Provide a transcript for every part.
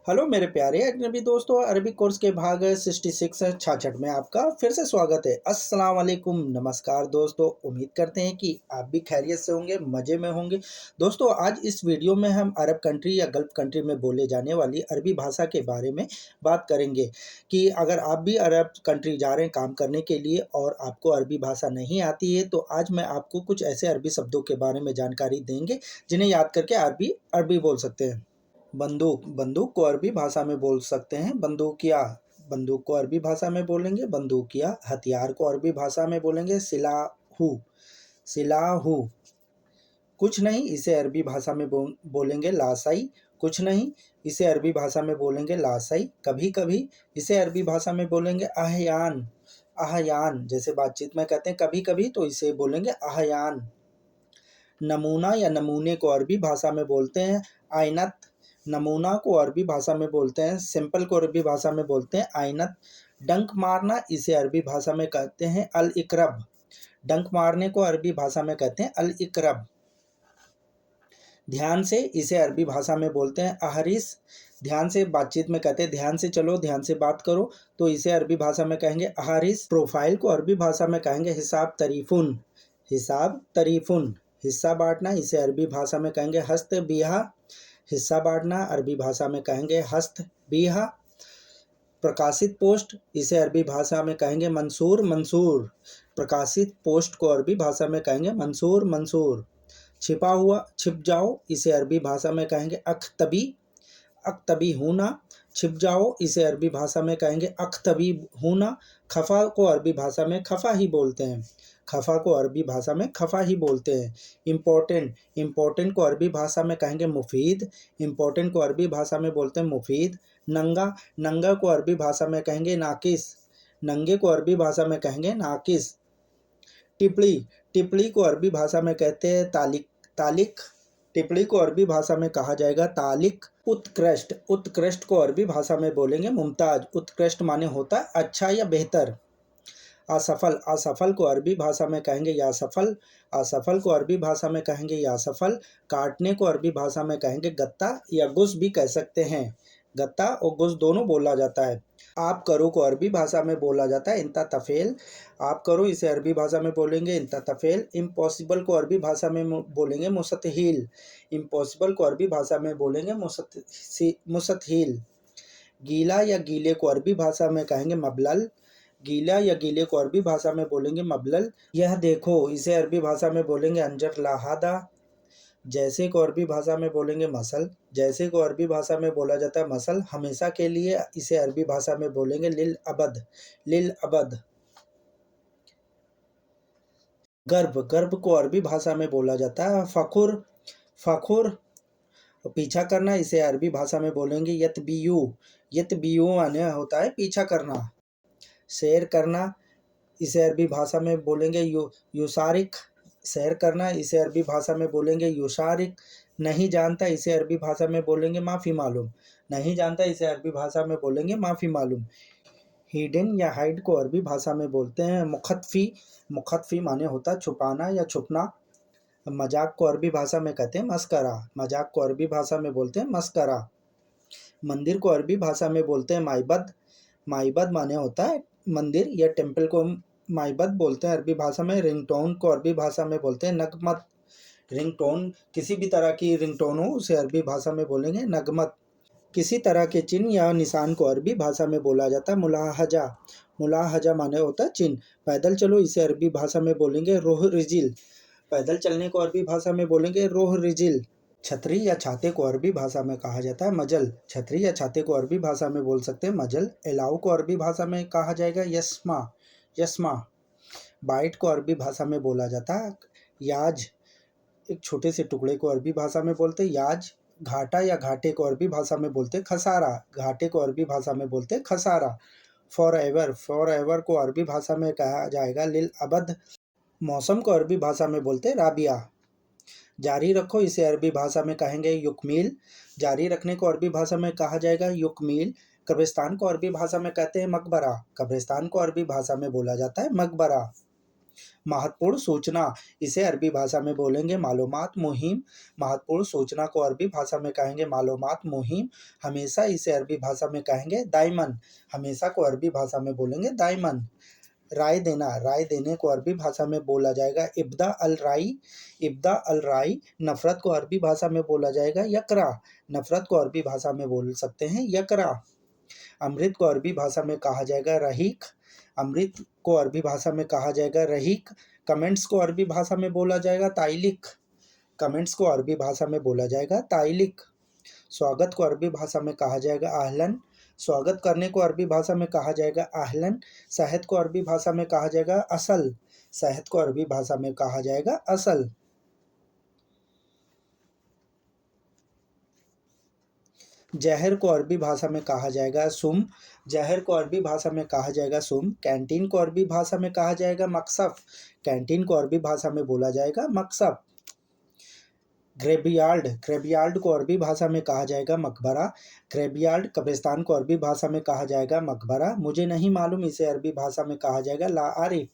Hello मेरे प्यारे अजनबी दोस्तों, अरबिक कोर्स के भाग 66 66 में आपका फिर से स्वागत है। अस्सलाम वालेकुम, नमस्कार दोस्तों। उम्मीद करते हैं कि आप भी खैरियत से होंगे, मज़े में होंगे। दोस्तों, आज इस वीडियो में हम अरब कंट्री या गल्फ़ कंट्री में बोले जाने वाली अरबी भाषा के बारे में बात करेंगे कि अगर आप भी अरब कंट्री जा रहे हैं काम करने के लिए और आपको अरबी भाषा नहीं आती है, तो आज मैं आपको कुछ ऐसे अरबी शब्दों के बारे में जानकारी देंगे जिन्हें याद करके अरबी अरबी बोल सकते हैं। बंदूक, बंदूक को अरबी भाषा में बोल सकते हैं बंदूकिया। बंदूक को अरबी भाषा में बोलेंगे बंदूकिया। हथियार को अरबी भाषा में बोलेंगे सिलाहू, सिलाहू। कुछ नहीं, इसे अरबी भाषा में बोलेंगे लासाई। कुछ नहीं, इसे अरबी भाषा में बोलेंगे लासाई। कभी कभी इसे अरबी भाषा में बोलेंगे अहयान, अहयान। जैसे बातचीत में कहते हैं कभी कभी, तो इसे बोलेंगे अहयान। नमूना या नमूने को अरबी भाषा में बोलते हैं आइनत। नमूना को अरबी भाषा में बोलते हैं सिंपल, को अरबी भाषा में बोलते हैं आइनत। डंक मारना, इसे अरबी भाषा में कहते हैं अल इकरब। डंक मारने को अरबी भाषा में कहते हैं अल इकरब। ध्यान से, इसे अरबी भाषा में बोलते हैं अहरिस। ध्यान से बातचीत में कहते हैं ध्यान से चलो, ध्यान से बात करो, तो इसे अरबी भाषा में कहेंगे अहरिस। प्रोफाइल को अरबी भाषा में कहेंगे हिसाब तरीफुन, हिसाब तरीफुन। हिस्सा बांटना, इसे अरबी भाषा में कहेंगे हस्त बिहा। हिस्सा बांटना अरबी भाषा में कहेंगे हस्त बिहा। प्रकाशित पोस्ट, इसे अरबी भाषा में कहेंगे मंसूर, मंसूर। प्रकाशित पोस्ट को अरबी भाषा में कहेंगे मंसूर, मंसूर। छिपा हुआ, छिप जाओ, इसे अरबी भाषा में कहेंगे अख्तबी, अख्तबी होना। छिप जाओ, इसे अरबी भाषा में कहेंगे अख्तबी होना। खफा को अरबी भाषा में खफा ही बोलते हैं, खफा को अरबी भाषा में खफा ही बोलते हैं। इम्पोर्टेंट, इम्पोर्टेंट को अरबी भाषा में कहेंगे मुफीद, इम्पोर्टेंट को अरबी भाषा में बोलते हैं मुफीद। नंगा, नंगा को अरबी भाषा में कहेंगे नाकिस, नंगे को अरबी भाषा में कहेंगे नाकिस। टिपड़ी, टिपड़ी को अरबी भाषा में कहते हैं तालिक, तालिक। टिपड़ी को अरबी भाषा में कहा जाएगा तालिक। उत्कृष्ट, उत्कृष्ट को अरबी भाषा में बोलेंगे मुमताज। उत्कृष्ट माने होता है अच्छा या बेहतर। असफल, असफल को अरबी भाषा में कहेंगे या सफल, असफल को अरबी भाषा में कहेंगे या सफल। काटने को अरबी भाषा में कहेंगे गत्ता या गुस भी कह सकते हैं। गत्ता और गुस दोनों बोला जाता है। आप करो को अरबी भाषा में बोला जाता है इंता तफेल। आप करो, इसे अरबी भाषा में बोलेंगे इंता तफेल। इम्पॉसिबल को अरबी भाषा में बोलेंगे मुस्तहील। इम्पॉसिबल को अरबी भाषा में बोलेंगे मुस्तहील। गीला या गीले को अरबी भाषा में कहेंगे मबलल। गीला या गीले को अरबी भाषा में बोलेंगे मबलल। यह देखो, इसे अरबी भाषा में बोलेंगे अंजर लाहादा। जैसे को अरबी भाषा में बोलेंगे मसल। जैसे को अरबी भाषा में बोला जाता है मसल, हमेशा के लिए, इसे अरबी भाषा में बोलेंगे लिल अबद, लिल अबद। गर्भ, गर्भ को अरबी भाषा में बोला जाता है फखुर, फखुर। पीछा करना, इसे अरबी भाषा में बोलेंगे यतबियु, यतबियु माने होता है पीछा करना। शेर करना, इसे अरबी भाषा में बोलेंगे युसारिक। सैर करना, इसे अरबी भाषा में बोलेंगे युशारिक। नहीं जानता, इसे अरबी भाषा में बोलेंगे माफ़ी मालूम। नहीं जानता, इसे अरबी भाषा में बोलेंगे माफ़ी मालूम। हिडन या हाइड को अरबी भाषा में बोलते हैं मुखत्फ़ी। मुखत्फ़ी माने होता है छुपाना या छुपना। मजाक को अरबी भाषा में कहते हैं मस्करा। मजाक को अरबी भाषा में बोलते हैं मस्करा। मंदिर को अरबी भाषा में बोलते हैं माइबद। माइबद माने होता है मंदिर या टेम्पल को माइबद बोलते हैं अरबी भाषा में। रिंगटोन को अरबी भाषा में बोलते हैं नगमत। रिंगटोन, किसी भी तरह की रिंगटोन हो, उसे अरबी भाषा में बोलेंगे नगमत। किसी तरह के चिन्ह या निशान को अरबी भाषा में बोला जाता है मुलाहजा। मुलाहजा माने होता है चिन्ह। पैदल चलो, इसे अरबी भाषा में बोलेंगे रोह रिजिल। पैदल चलने को अरबी भाषा में बोलेंगे रोह रिजिल। छतरी या छाते को अरबी भाषा में कहा जाता है मजल। छतरी या छाते को अरबी भाषा में बोल सकते हैं मजल। एलाऊ को अरबी भाषा में कहा जाएगा यस्मा, यस्मा। बाइट को अरबी भाषा में बोला जाता है याज। एक छोटे से टुकड़े को अरबी भाषा में बोलते हैं याज। घाटा या घाटे को अरबी भाषा में बोलते हैं खसारा। घाटे को अरबी भाषा में बोलते हैं खसारा। फॉर एवर, फॉर एवर को अरबी भाषा में कहा जाएगा लिल अबद। मौसम को अरबी भाषा में बोलते हैं राबिया। जारी रखो, इसे अरबी भाषा में कहेंगे युकमील। जारी रखने को अरबी भाषा में कहा जाएगा युकमील। कब्रिस्तान को अरबी भाषा में कहते हैं मकबरा। कब्रिस्तान को अरबी भाषा में बोला जाता है मकबरा। महत्वपूर्ण सूचना, इसे अरबी भाषा में बोलेंगे मालूमात मुहिम। महत्वपूर्ण सूचना को अरबी भाषा में कहेंगे मालूमात मुहिम। हमेशा, इसे अरबी भाषा में कहेंगे दाइमन। हमेशा को अरबी भाषा में बोलेंगे दाइमन। राय देना, राय देने को अरबी भाषा में बोला जाएगा इब्दा अल राई। इब्दा अल राई। नफरत को अरबी भाषा में बोला जाएगा यकरा। नफरत को अरबी भाषा में बोल सकते हैं यकरा। अमृत को अरबी भाषा में कहा जाएगा रहीक। अमृत को अरबी भाषा में कहा जाएगा रहीक। कमेंट्स को अरबी भाषा में बोला जाएगा ताइलिक। कमेंट्स को अरबी भाषा में बोला जाएगा ताइलिक। स्वागत को अरबी भाषा में कहा जाएगा आहलन। स्वागत करने को अरबी भाषा में कहा जाएगा आहलन। शहद को अरबी भाषा में कहा जाएगा असल। शहद को अरबी भाषा में कहा जाएगा असल। जहर को अरबी भाषा में कहा जाएगा सुम। जहर को अरबी भाषा में कहा जाएगा सुम। कैंटीन को अरबी भाषा में कहा जाएगा मकसफ। कैंटीन को अरबी भाषा में बोला जाएगा मकसफ। ग्रेवयार्ड। ग्रेवयार्ड को अरबी भाषा में कहा जाएगा मकबरा। ग्रेवयार्ड। कब्रिस्तान को अरबी भाषा में कहा जाएगा मकबरा। मुझे नहीं मालूम, इसे अरबी भाषा में कहा जाएगा ला आरिफ।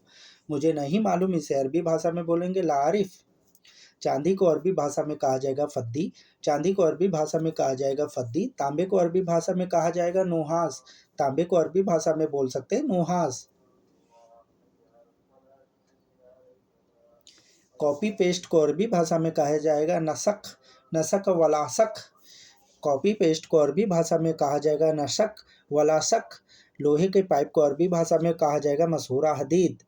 मुझे नहीं मालूम, इसे अरबी भाषा में बोलेंगे ला आरिफ। चांदी को अरबी भाषा में कहा जाएगा फद्दी। चांदी को अरबी भाषा में कहा जाएगा फद्दी। तांबे को अरबी भाषा में कहा जाएगा नुहास। तांबे को अरबी भाषा में बोल सकते हैं नुहास। कॉपी पेस्ट को अरबी भाषा में कहा जाएगा नसक। नसक वलासक। कॉपी पेस्ट को अरबी भाषा में कहा जाएगा नसक वलासक। लोहे के पाइप को अरबी भाषा में कहा जाएगा मसूरा हदीद।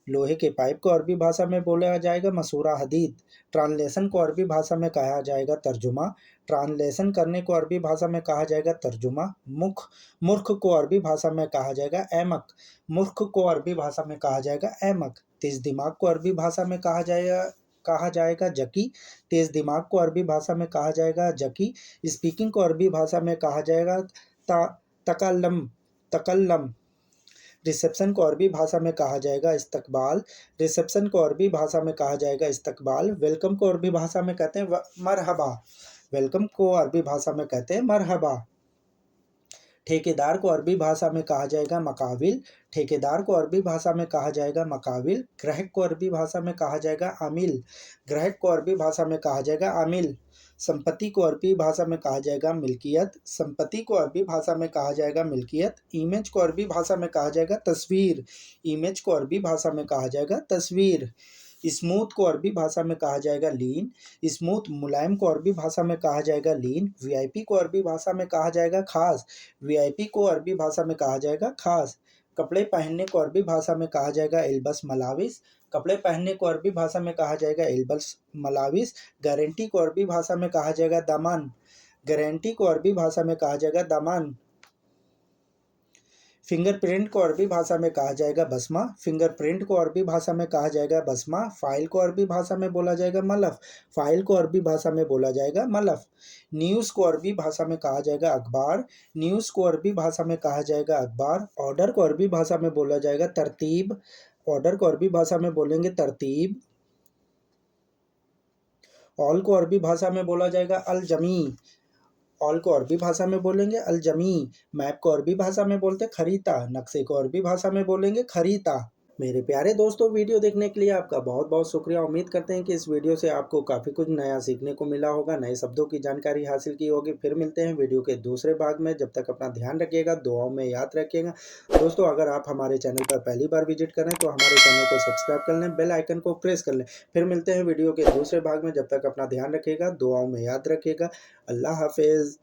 लोहे के पाइप को अरबी भाषा में बोला जाएगा मसूरा हदीद। ट्रांसलेशन को अरबी भाषा में कहा जाएगा तर्जुमा। ट्रांसलेशन करने को अरबी भाषा में कहा जाएगा तर्जुमा। मुख। मूर्ख को अरबी भाषा में कहा जाएगा अहमक। मूर्ख को अरबी भाषा में कहा जाएगा अहमक। तेज दिमाग को अरबी भाषा में कहा जाएगा जकी। तेज दिमाग को अरबी भाषा में कहा जाएगा जकी। स्पीकिंग को अरबी भाषा में कहा जाएगा तकल्लम। तकल्लम। रिसेप्शन को अरबी भाषा में कहा जाएगा इस्तकबाल। रिसेप्शन को अरबी भाषा में कहा जाएगा इस्तकबाल। वेलकम को अरबी भाषा में कहते हैं मरहबा। वेलकम को अरबी भाषा में कहते हैं मरहबा। ठेकेदार को अरबी भाषा में कहा जाएगा मकाविल। ठेकेदार को अरबी भाषा में कहा जाएगा मकाविल। ग्राहक को अरबी भाषा में कहा जाएगा आमिल। ग्राहक को अरबी भाषा में कहा जाएगा आमिल। संपत्ति को अरबी भाषा में कहा जाएगा मिल्कियत। संपत्ति को अरबी भाषा में कहा जाएगा मिल्कियत। इमेज को अरबी भाषा में कहा जाएगा तस्वीर। इमेज को अरबी भाषा में कहा जाएगा तस्वीर। स्मूथ को अरबी भाषा में कहा जाएगा लीन। स्मूथ। मुलायम को अरबी भाषा में कहा जाएगा लीन। वीआईपी को अरबी भाषा में कहा जाएगा खास। वीआईपी को अरबी भाषा में कहा जाएगा खास। कपड़े पहनने को अरबी भाषा में कहा जाएगा इल्बस मलाविस। कपड़े पहनने को अरबी भाषा में कहा जाएगा इल्बस मलाविस। गारंटी को अरबी भाषा में कहा जाएगा दामन। गारंटी को अरबी भाषा में कहा जाएगा दामन। फिंगरप्रिंट को अरबी भाषा में कहा जाएगा बसमा। फिंगरप्रिंट को अरबी भाषा में कहा जाएगा बसमा। फाइल को अरबी भाषा में बोला जाएगा मलफ। फाइल को अरबी भाषा में बोला जाएगा मलफ। न्यूज़ को अरबी भाषा में कहा जाएगा अखबार। न्यूज़ को अरबी भाषा में कहा जाएगा अखबार। ऑर्डर को अरबी भाषा में बोला जाएगा तरतीब। ऑर्डर को अरबी भाषा में बोलेंगे तरतीब। ऑल को अरबी भाषा में बोला जाएगा अल जमी। ऑल को अरबी भाषा में बोलेंगे अल जमी। मैप को अरबी भाषा में बोलते खरीता। नक्शे को अरबी भाषा में बोलेंगे खरीता। मेरे प्यारे दोस्तों, वीडियो देखने के लिए आपका बहुत बहुत शुक्रिया। उम्मीद करते हैं कि इस वीडियो से आपको काफ़ी कुछ नया सीखने को मिला होगा, नए शब्दों की जानकारी हासिल की होगी। फिर मिलते हैं वीडियो के दूसरे भाग में। जब तक अपना ध्यान रखिएगा, दुआओं में याद रखिएगा। दोस्तों, अगर आप हमारे चैनल पर पहली बार विजिट करें तो हमारे चैनल को सब्सक्राइब कर लें, बेल आइकन को प्रेस कर लें। फिर मिलते हैं वीडियो के दूसरे भाग में। जब तक अपना ध्यान रखिएगा, दुआओं में याद रखिएगा। अल्लाह हाफिज़।